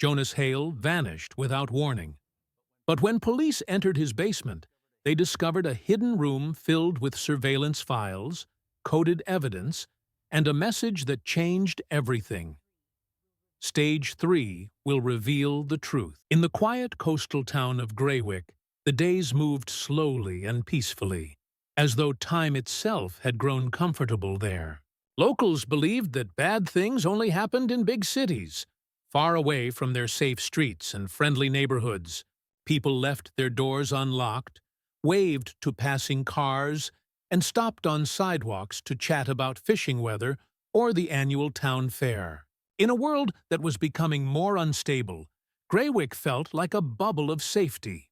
Jonas Hale vanished without warning. But when police entered his basement, they discovered a hidden room filled with surveillance files, coded evidence, and a message that changed everything. Stage 3 will reveal the truth. In the quiet coastal town of Greywick, the days moved slowly and peacefully, as though time itself had grown comfortable there. Locals believed that bad things only happened in big cities, far away from their safe streets and friendly neighborhoods. People left their doors unlocked, waved to passing cars, and stopped on sidewalks to chat about fishing weather or the annual town fair. In a world that was becoming more unstable, Greywick felt like a bubble of safety.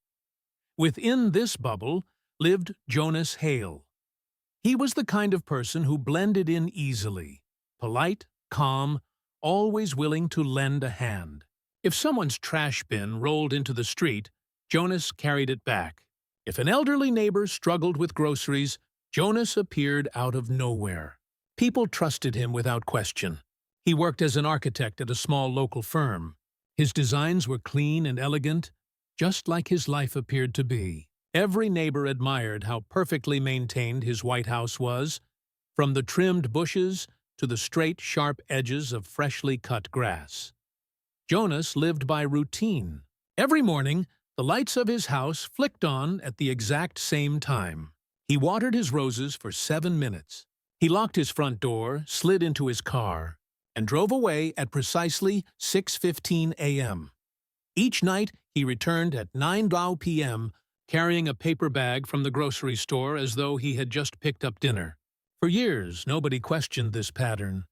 Within this bubble lived Jonas Hale. He was the kind of person who blended in easily, polite, calm, always willing to lend a hand. If someone's trash bin rolled into the street, Jonas carried it back. If an elderly neighbor struggled with groceries, Jonas appeared out of nowhere. People trusted him without question. He worked as an architect at a small local firm. His designs were clean and elegant, just like his life appeared to be. Every neighbor admired how perfectly maintained his white house was, from the trimmed bushes to the straight, sharp edges of freshly cut grass. Jonas lived by routine. Every morning, the lights of his house flicked on at the exact same time. He watered his roses for 7 minutes. He locked his front door, slid into his car, and drove away at precisely 6:15 a.m. Each night, he returned at 9 p.m., carrying a paper bag from the grocery store as though he had just picked up dinner. For years, nobody questioned this pattern.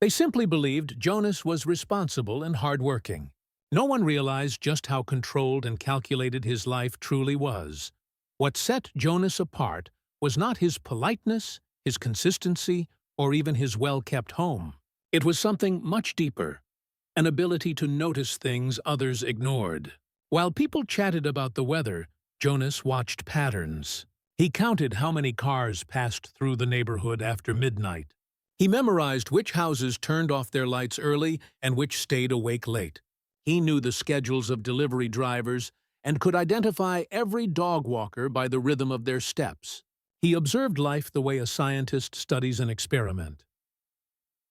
They simply believed Jonas was responsible and hardworking. No one realized just how controlled and calculated his life truly was. What set Jonas apart was not his politeness, his consistency, or even his well-kept home. It was something much deeper, an ability to notice things others ignored. While people chatted about the weather, Jonas watched patterns. He counted how many cars passed through the neighborhood after midnight. He memorized which houses turned off their lights early and which stayed awake late. He knew the schedules of delivery drivers and could identify every dog walker by the rhythm of their steps. He observed life the way a scientist studies an experiment.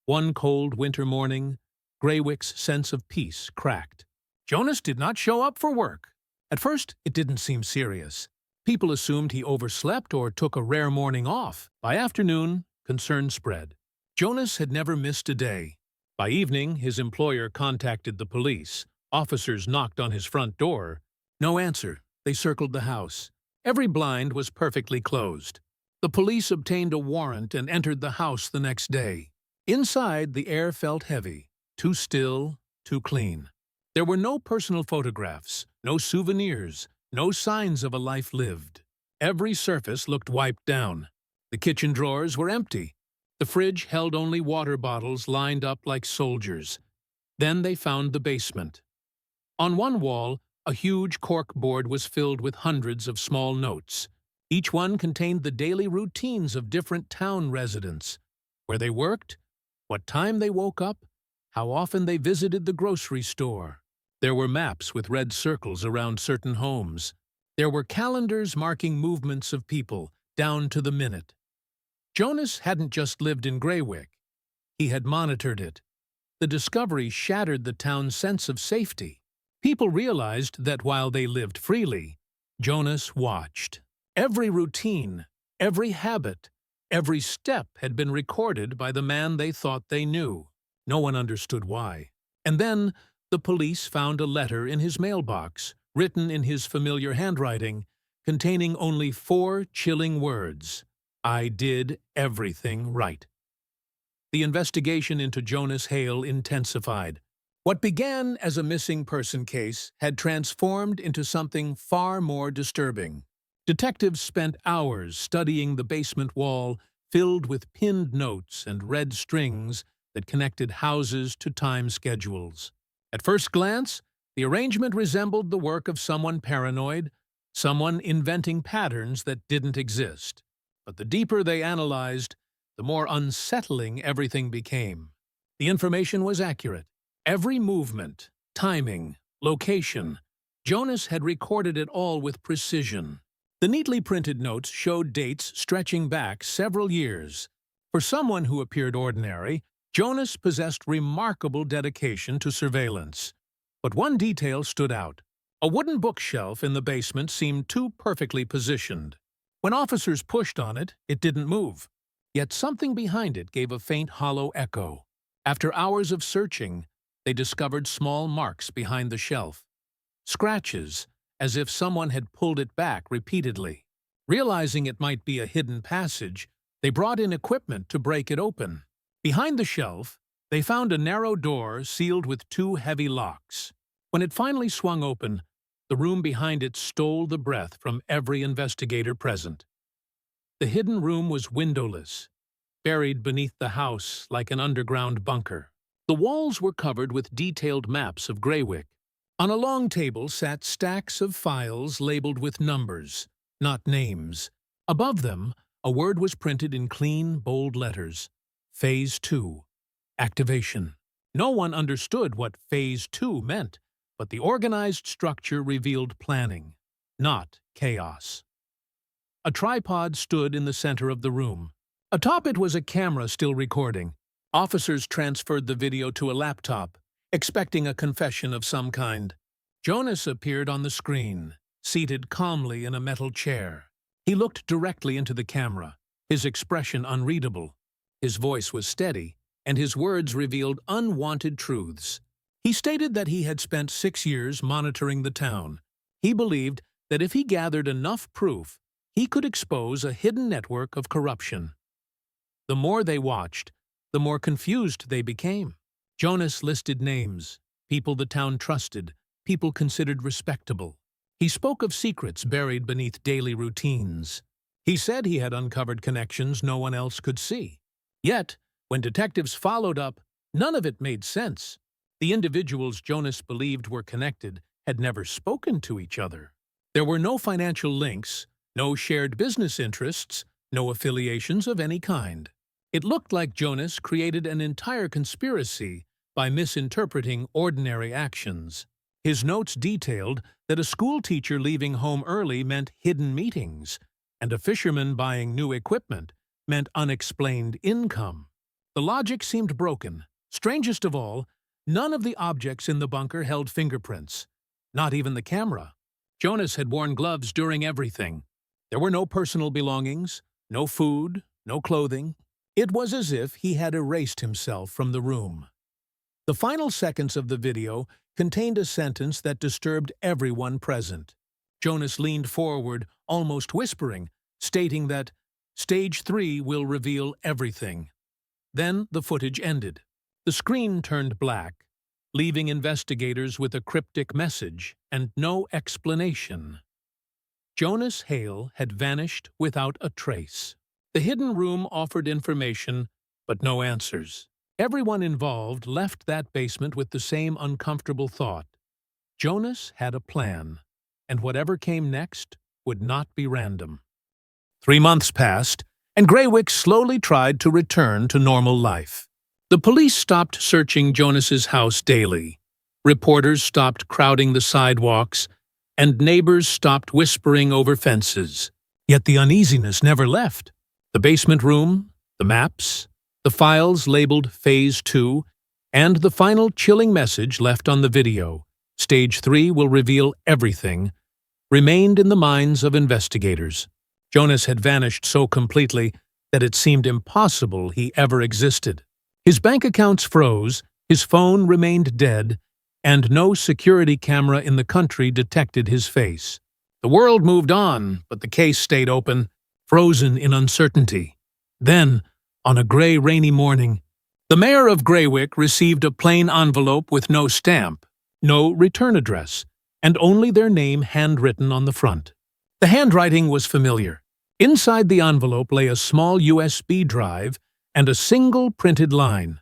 One cold winter morning, Greywick's sense of peace cracked. Jonas did not show up for work. At first, it didn't seem serious. People assumed he overslept or took a rare morning off. By afternoon, concern spread. Jonas had never missed a day. By evening, his employer contacted the police. Officers knocked on his front door. No answer. They circled the house. Every blind was perfectly closed. The police obtained a warrant and entered the house the next day. Inside, the air felt heavy, too still, too clean. There were no personal photographs, no souvenirs, no signs of a life lived. Every surface looked wiped down. The kitchen drawers were empty. The fridge held only water bottles lined up like soldiers. Then they found the basement. On one wall, a huge cork board was filled with hundreds of small notes. Each one contained the daily routines of different town residents: where they worked, what time they woke up, how often they visited the grocery store. There were maps with red circles around certain homes. There were calendars marking movements of people, down to the minute. Jonas hadn't just lived in Greywick. He had monitored it. The discovery shattered the town's sense of safety. People realized that while they lived freely, Jonas watched. Every routine, every habit, every step had been recorded by the man they thought they knew. No one understood why. And then, the police found a letter in his mailbox, written in his familiar handwriting, containing only 4 chilling words: "I did everything right." The investigation into Jonas Hale intensified. What began as a missing person case had transformed into something far more disturbing. Detectives spent hours studying the basement wall, filled with pinned notes and red strings that connected houses to time schedules. At first glance, the arrangement resembled the work of someone paranoid, someone inventing patterns that didn't exist. But the deeper they analyzed, the more unsettling everything became. The information was accurate. Every movement, timing, location. Jonas had recorded it all with precision. The neatly printed notes showed dates stretching back several years. For someone who appeared ordinary, Jonas possessed remarkable dedication to surveillance. But one detail stood out. A wooden bookshelf in the basement seemed too perfectly positioned. When officers pushed on it, it didn't move. Yet something behind it gave a faint hollow echo. After hours of searching, they discovered small marks behind the shelf. Scratches, as if someone had pulled it back repeatedly. Realizing it might be a hidden passage, they brought in equipment to break it open. Behind the shelf, they found a narrow door sealed with two heavy locks. When it finally swung open, the room behind it stole the breath from every investigator present. The hidden room was windowless, buried beneath the house like an underground bunker. The walls were covered with detailed maps of Greywick. On a long table sat stacks of files labeled with numbers, not names. Above them, a word was printed in clean, bold letters. Phase 2. Activation. No one understood what Phase 2 meant, but the organized structure revealed planning, not chaos. A tripod stood in the center of the room. Atop it was a camera still recording. Officers transferred the video to a laptop, expecting a confession of some kind. Jonas appeared on the screen, seated calmly in a metal chair. He looked directly into the camera, his expression unreadable. His voice was steady, and his words revealed unwanted truths. He stated that he had spent 6 years monitoring the town. He believed that if he gathered enough proof, he could expose a hidden network of corruption. The more they watched, the more confused they became. Jonas listed names, people the town trusted, people considered respectable. He spoke of secrets buried beneath daily routines. He said he had uncovered connections no one else could see. Yet, when detectives followed up, none of it made sense. The individuals Jonas believed were connected had never spoken to each other. There were no financial links, no shared business interests, no affiliations of any kind. It looked like Jonas created an entire conspiracy by misinterpreting ordinary actions. His notes detailed that a school teacher leaving home early meant hidden meetings, and a fisherman buying new equipment meant unexplained income. The logic seemed broken. Strangest of all, none of the objects in the bunker held fingerprints, not even the camera. Jonas had worn gloves during everything. There were no personal belongings, no food, no clothing. It was as if he had erased himself from the room. The final seconds of the video contained a sentence that disturbed everyone present. Jonas leaned forward, almost whispering, stating that Stage 3 will reveal everything. Then the footage ended. The screen turned black, leaving investigators with a cryptic message and no explanation. Jonas Hale had vanished without a trace. The hidden room offered information, but no answers. Everyone involved left that basement with the same uncomfortable thought. Jonas had a plan, and whatever came next would not be random. 3 months passed, and Greywick slowly tried to return to normal life. The police stopped searching Jonas's house daily. Reporters stopped crowding the sidewalks, and neighbors stopped whispering over fences. Yet the uneasiness never left. The basement room, the maps, the files labeled Phase 2, and the final chilling message left on the video, Stage 3 will reveal everything, remained in the minds of investigators. Jonas had vanished so completely that it seemed impossible he ever existed. His bank accounts froze, his phone remained dead, and no security camera in the country detected his face. The world moved on, but the case stayed open, frozen in uncertainty. Then, on a gray, rainy morning, the mayor of Greywick received a plain envelope with no stamp, no return address, and only their name handwritten on the front. The handwriting was familiar. Inside the envelope lay a small USB drive and a single printed line.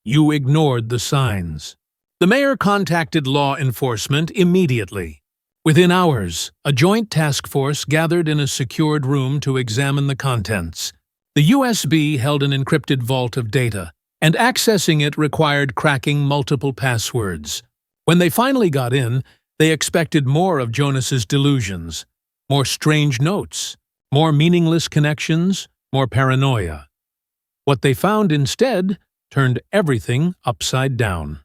You ignored the signs. The mayor contacted law enforcement immediately. Within hours, a joint task force gathered in a secured room to examine the contents. The USB held an encrypted vault of data, and accessing it required cracking multiple passwords. When they finally got in, they expected more of Jonas's delusions, more strange notes, more meaningless connections, more paranoia. What they found instead turned everything upside down.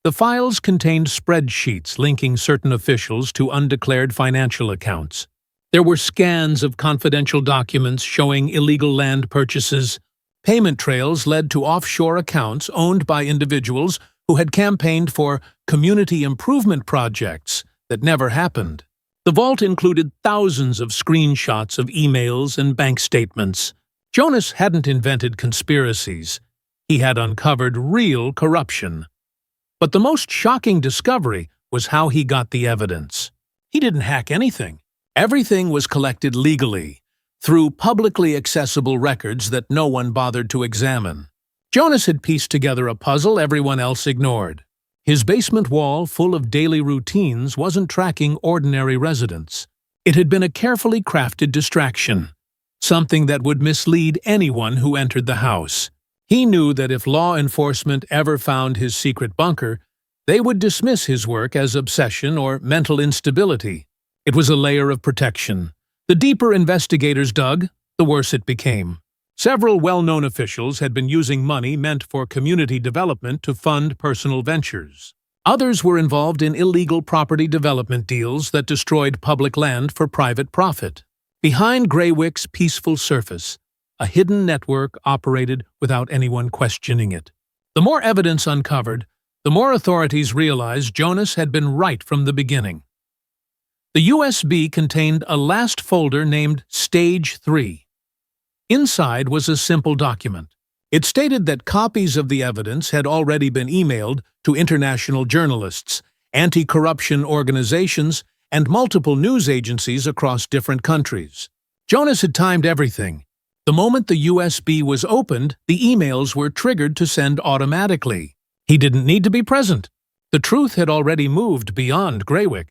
The files contained spreadsheets linking certain officials to undeclared financial accounts. There were scans of confidential documents showing illegal land purchases. Payment trails led to offshore accounts owned by individuals who had campaigned for community improvement projects that never happened. The vault included thousands of screenshots of emails and bank statements. Jonas hadn't invented conspiracies. He had uncovered real corruption. But the most shocking discovery was how he got the evidence. He didn't hack anything. Everything was collected legally, through publicly accessible records that no one bothered to examine. Jonas had pieced together a puzzle everyone else ignored. His basement wall, full of daily routines, wasn't tracking ordinary residents. It had been a carefully crafted distraction, something that would mislead anyone who entered the house. He knew that if law enforcement ever found his secret bunker, they would dismiss his work as obsession or mental instability. It was a layer of protection. The deeper investigators dug, the worse it became. Several well-known officials had been using money meant for community development to fund personal ventures. Others were involved in illegal property development deals that destroyed public land for private profit. Behind Greywick's peaceful surface, a hidden network operated without anyone questioning it. The more evidence uncovered, the more authorities realized Jonas had been right from the beginning. The USB contained a last folder named Stage 3. Inside was a simple document. It stated that copies of the evidence had already been emailed to international journalists, anti-corruption organizations, and multiple news agencies across different countries. Jonas had timed everything. The moment the USB was opened, the emails were triggered to send automatically. He didn't need to be present. The truth had already moved beyond Greywick.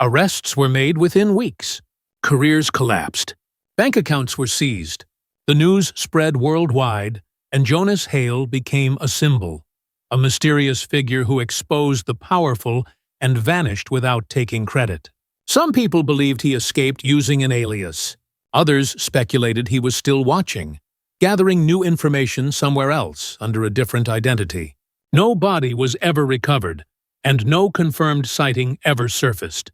Arrests were made within weeks. Careers collapsed. Bank accounts were seized. The news spread worldwide, and Jonas Hale became a symbol, a mysterious figure who exposed the powerful and vanished without taking credit. Some people believed he escaped using an alias. Others speculated he was still watching, gathering new information somewhere else under a different identity. No body was ever recovered, and no confirmed sighting ever surfaced.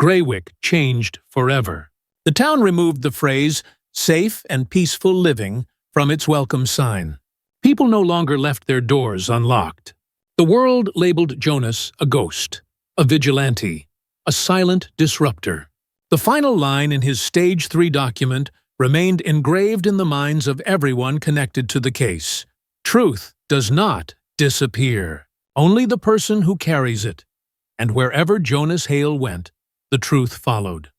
Greywick changed forever. The town removed the phrase, "safe and peaceful living," from its welcome sign. People no longer left their doors unlocked. The world labeled Jonas a ghost, a vigilante, a silent disruptor. The final line in his Stage 3 document remained engraved in the minds of everyone connected to the case. Truth does not disappear. Only the person who carries it. And wherever Jonas Hale went, the truth followed.